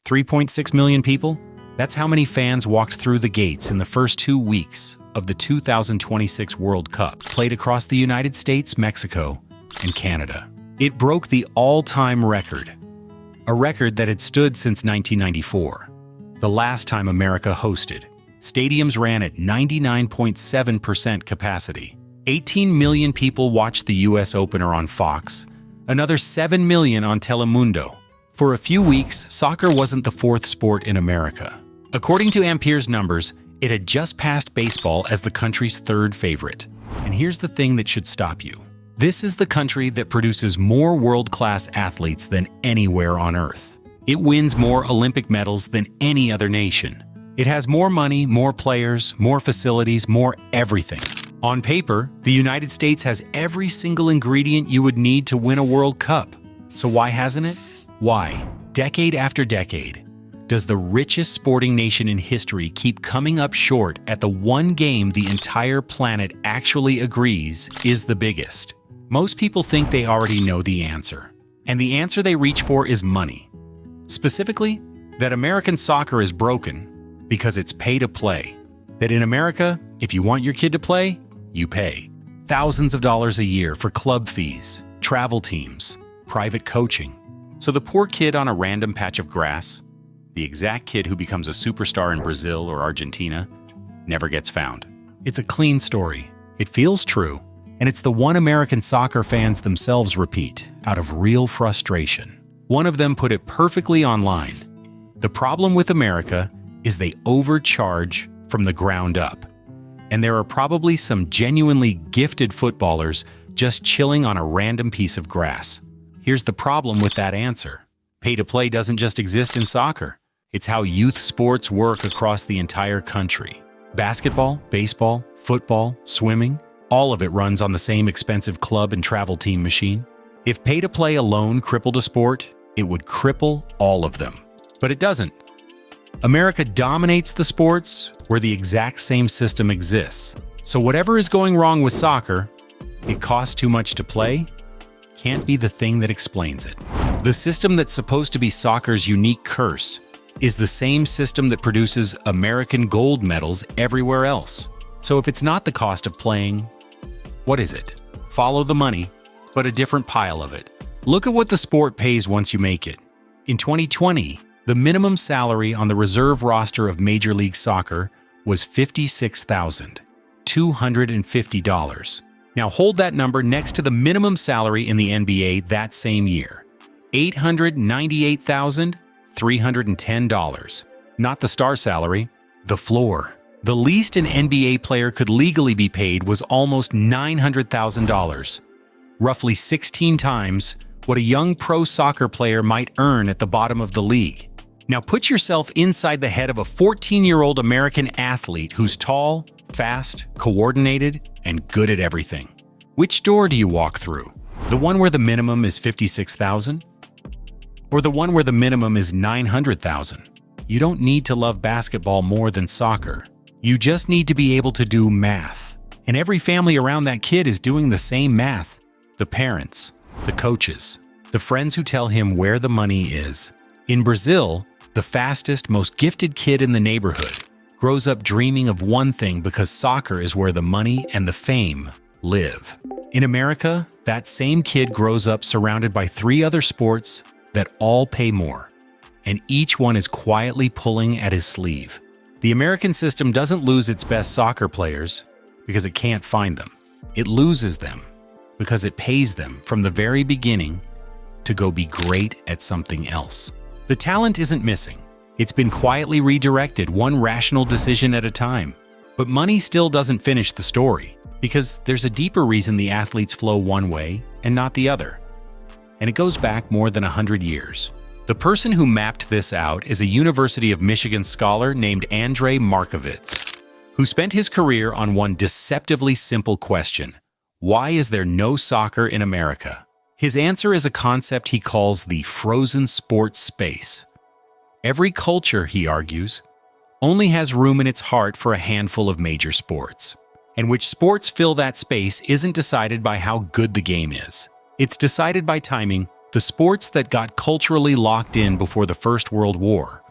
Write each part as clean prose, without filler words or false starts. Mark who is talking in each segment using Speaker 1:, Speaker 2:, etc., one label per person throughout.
Speaker 1: 3.6 million people? That's how many fans walked through the gates in the first 2 weeks of the 2026 World Cup, played across the United States, Mexico, and Canada. It broke the all-time record, a record that had stood since 1994, the last time America hosted. Stadiums ran at 99.7% capacity. 18 million people watched the U.S. opener on Fox, another 7 million on Telemundo. For a few weeks, soccer wasn't the fourth sport in America. According to Ampere's numbers, it had just passed baseball as the country's third favorite. And here's the thing that should stop you. This is the country that produces more world-class athletes than anywhere on Earth. It wins more Olympic medals than any other nation. It has more money, more players, more facilities, more everything. On paper, the United States has every single ingredient you would need to win a World Cup. So why hasn't it? Why, decade after decade, does the richest sporting nation in history keep coming up short at the one game the entire planet actually agrees is the biggest? Most people think they already know the answer, and the answer they reach for is money. Specifically, that American soccer is broken because it's pay to play. That in America, if you want your kid to play, you pay thousands of dollars a year for club fees, travel teams, private coaching. So the poor kid on a random patch of grass, the exact kid who becomes a superstar in Brazil or Argentina, never gets found. It's a clean story. It feels true. And it's the one American soccer fans themselves repeat out of real frustration. One of them put it perfectly online. The problem with America is they overcharge from the ground up. And there are probably some genuinely gifted footballers just chilling on a random piece of grass. Here's the problem with that answer. Pay-to-play doesn't just exist in soccer. It's how youth sports work across the entire country. Basketball, baseball, football, swimming, all of it runs on the same expensive club and travel team machine. If pay-to-play alone crippled a sport, it would cripple all of them. But it doesn't. America dominates the sports where the exact same system exists. So whatever is going wrong with soccer, it costs too much to play, can't be the thing that explains it. The system that's supposed to be soccer's unique curse is the same system that produces American gold medals everywhere else. So if it's not the cost of playing, what is it? Follow the money, but a different pile of it. Look at what the sport pays once you make it. In 2020, the minimum salary on the reserve roster of Major League Soccer was $56,250. Now hold that number next to the minimum salary in the NBA that same year, $898,310. Not the star salary, the floor. The least an NBA player could legally be paid was almost $900,000, roughly 16 times what a young pro soccer player might earn at the bottom of the league. Now put yourself inside the head of a 14-year-old American athlete who's tall, fast, coordinated, and good at everything. Which door do you walk through? The one where the minimum is $56,000? Or the one where the minimum is $900,000? You don't need to love basketball more than soccer. You just need to be able to do math. And every family around that kid is doing the same math. The parents, the coaches, the friends who tell him where the money is. In Brazil, the fastest, most gifted kid in the neighborhood grows up dreaming of one thing because soccer is where the money and the fame live. In America, that same kid grows up surrounded by 3 other sports that all pay more, and each one is quietly pulling at his sleeve. The American system doesn't lose its best soccer players because it can't find them. It loses them because it pays them from the very beginning to go be great at something else. The talent isn't missing. It's been quietly redirected one rational decision at a time. But money still doesn't finish the story, because there's a deeper reason the athletes flow one way and not the other. And it goes back more than 100 years. The person who mapped this out is a University of Michigan scholar named Andrei Markovits, who spent his career on one deceptively simple question: why is there no soccer in America? His answer is a concept he calls the frozen sports space. Every culture, he argues, only has room in its heart for a handful of major sports. And which sports fill that space isn't decided by how good the game is. It's decided by timing, The sports that got culturally locked in before the First World War,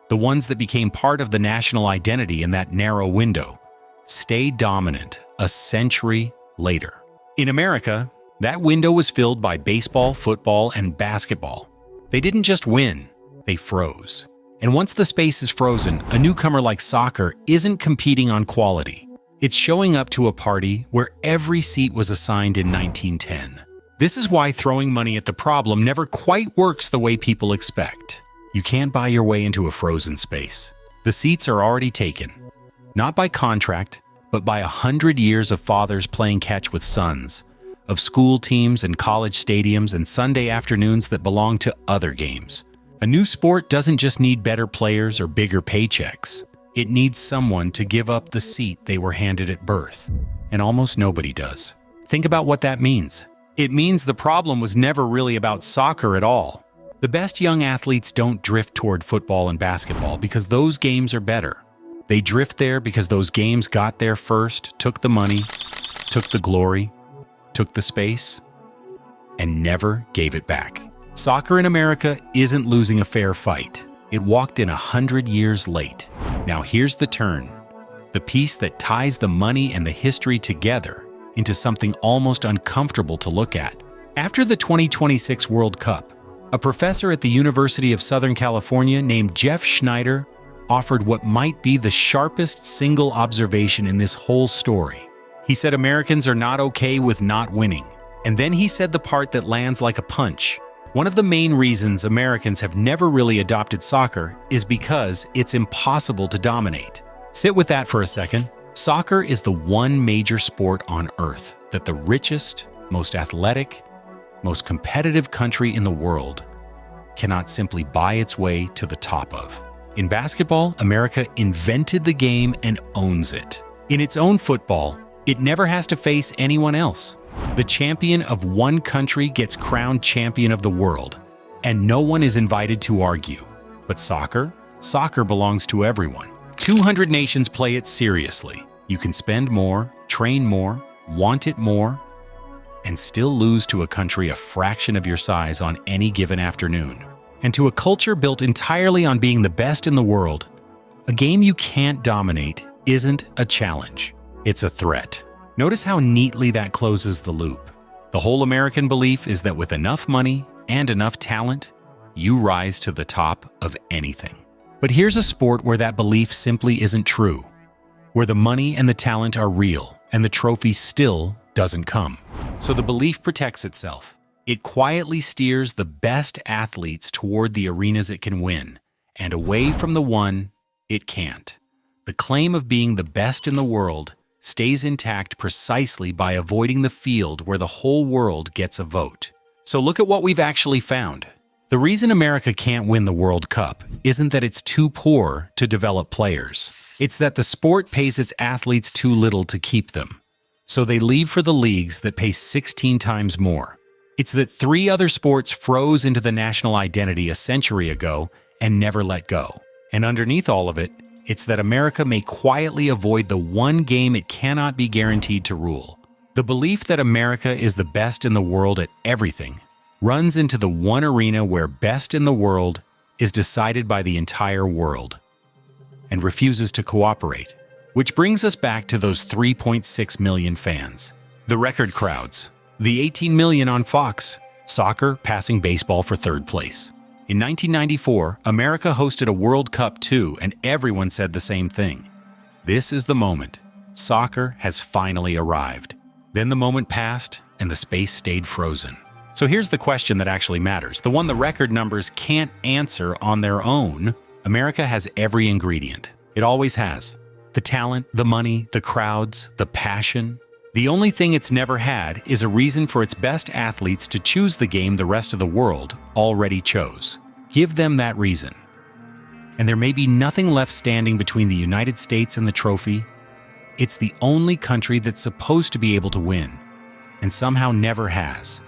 Speaker 1: the ones that became part of the national identity in that narrow window, stay dominant a century later. In America, that window was filled by baseball, football, and basketball. They didn't just win, they froze. And once the space is frozen, a newcomer like soccer isn't competing on quality. It's showing up to a party where every seat was assigned in 1910. This is why throwing money at the problem never quite works the way people expect. You can't buy your way into a frozen space. The seats are already taken, not by contract, but by 100 years of fathers playing catch with sons, of school teams and college stadiums and Sunday afternoons that belong to other games. A new sport doesn't just need better players or bigger paychecks. It needs someone to give up the seat they were handed at birth. And almost nobody does. Think about what that means. It means the problem was never really about soccer at all. The best young athletes don't drift toward football and basketball because those games are better. They drift there because those games got there first, took the money, took the glory, took the space, and never gave it back. Soccer in America isn't losing a fair fight. It walked in 100 years late. Now here's the turn. The piece that ties the money and the history together into something almost uncomfortable to look at. After the 2026 World Cup, a professor at the University of Southern California named Jeff Schneider offered what might be the sharpest single observation in this whole story. He said Americans are not okay with not winning. And then he said the part that lands like a punch. One of the main reasons Americans have never really adopted soccer is because it's impossible to dominate. Sit with that for a second. Soccer is the one major sport on earth that the richest, most athletic, most competitive country in the world cannot simply buy its way to the top of. In basketball, America invented the game and owns it. In its own football, it never has to face anyone else. The champion of one country gets crowned champion of the world, and no one is invited to argue. But soccer? Soccer belongs to everyone. 200 nations play it seriously. You can spend more, train more, want it more, and still lose to a country a fraction of your size on any given afternoon. And to a culture built entirely on being the best in the world, a game you can't dominate isn't a challenge. It's a threat. Notice how neatly that closes the loop. The whole American belief is that with enough money and enough talent, you rise to the top of anything. But here's a sport where that belief simply isn't true, where the money and the talent are real and the trophy still doesn't come. So the belief protects itself. It quietly steers the best athletes toward the arenas it can win and away from the one it can't. The claim of being the best in the world stays intact precisely by avoiding the field where the whole world gets a vote. So look at what we've actually found. The reason America can't win the World Cup isn't that it's too poor to develop players. It's that the sport pays its athletes too little to keep them. So they leave for the leagues that pay 16 times more. It's that 3 other sports froze into the national identity a century ago and never let go. And underneath all of it, it's that America may quietly avoid the one game it cannot be guaranteed to rule. The belief that America is the best in the world at everything runs into the one arena where best in the world is decided by the entire world and refuses to cooperate. Which brings us back to those 3.6 million fans. The record crowds. The 18 million on Fox. Soccer passing baseball for third place. In 1994, America hosted a World Cup too, and everyone said the same thing. This is the moment. Soccer has finally arrived. Then the moment passed, and the space stayed frozen. So here's the question that actually matters, the one the record numbers can't answer on their own. America has every ingredient. It always has. The talent, the money, the crowds, the passion. The only thing it's never had is a reason for its best athletes to choose the game the rest of the world already chose. Give them that reason. And there may be nothing left standing between the United States and the trophy. It's the only country that's supposed to be able to win, and somehow never has.